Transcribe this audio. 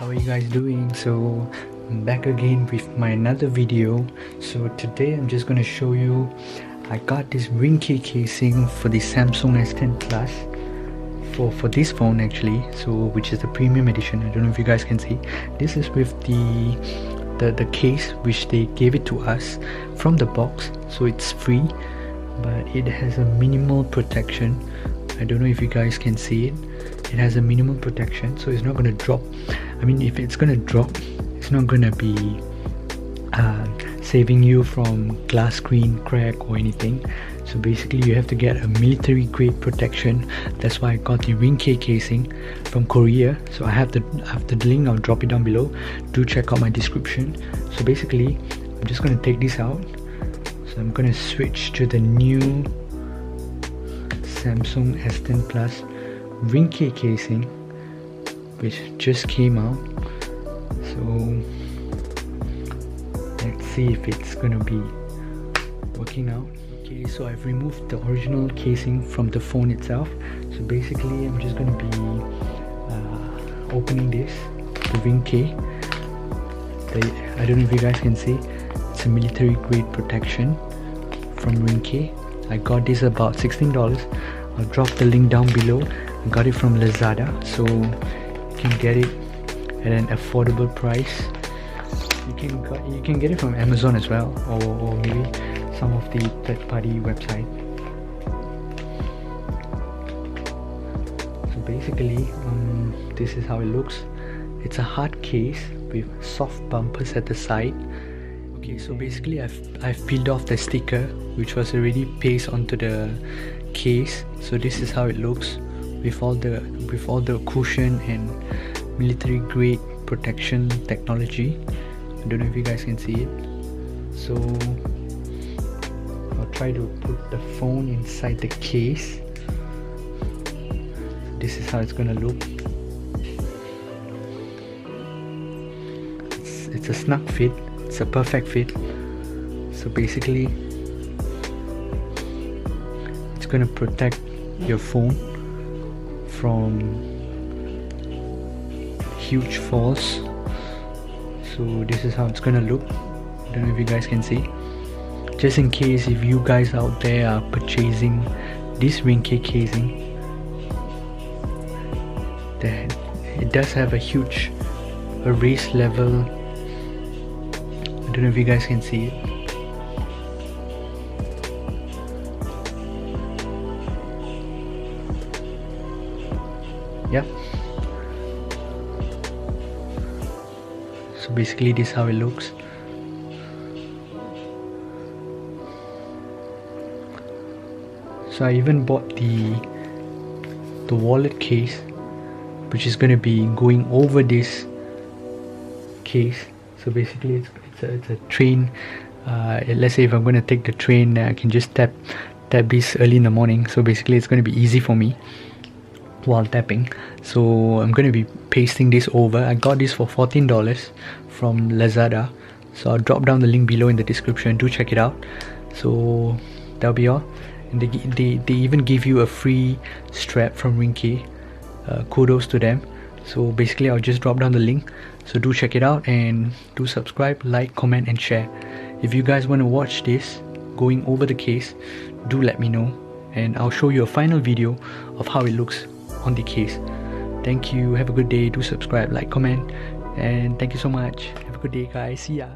how are you guys doing? So I'm back again with my another video. So today I'm just gonna show you, I got this Ringke casing for the Samsung S10 Plus for this phone actually, so which is the premium edition. I don't know if you guys can see. This is with the case which they gave it to us from the box, so it's free, but it has a minimal protection. I don't know if you guys can see it. It has a minimal protection, so it's not going to drop. I mean, if it's going to drop, it's not going to be saving you from glass screen crack or anything. So basically you have to get a military grade protection. That's why I got the Ringke casing from Korea. So I have the link, I'll drop it down below. Do check out my description. So basically I'm just going to take this out. So I'm going to switch to the new Samsung S10 Plus Ringke casing, which just came out. So let's see if it's gonna be working out. Okay, so I've removed the original casing from the phone itself. So basically I'm just gonna be opening this, the Ringke. I don't know if you guys can see, it's a military grade protection from Ringke. I got this about $16. I'll drop the link down below. I got it from Lazada, so you can get it at an affordable price. You can get it from Amazon as well, or maybe some of the third-party website. So basically, this is how it looks. It's a hard case with soft bumpers at the side. Okay, so basically I've peeled off the sticker which was already pasted onto the case. So this is how it looks with all the cushion and military grade protection technology. I don't know if you guys can see it. So I'll try to put the phone inside the case. This is how it's gonna look. It's a snug fit. It's a perfect fit. So basically it's gonna protect your phone from huge falls. So this is how it's gonna look. I don't know if you guys can see. Just in case if you guys out there are purchasing this Ringke casing, it does have a huge erase level. I don't know if you guys can see it. Yep. So basically this is how it looks. So I even bought the wallet case, which is going to be going over this case. So basically it's a train. Let's say if I'm going to take the train, I can just tap this early in the morning. So basically it's going to be easy for me while tapping. So I'm going to be pasting this over. I got this for $14 from Lazada, so I'll drop down the link below in the description. Do check it out. So that'll be all. And they even give you a free strap from Ringke. Kudos to them. So basically I'll just drop down the link, so do check it out and do subscribe, like, comment and share. If you guys want to watch this going over the case, do let me know and I'll show you a final video of how it looks on the case. Thank you, have a good day, do subscribe, like, comment, and thank you so much. Have a good day guys, see ya.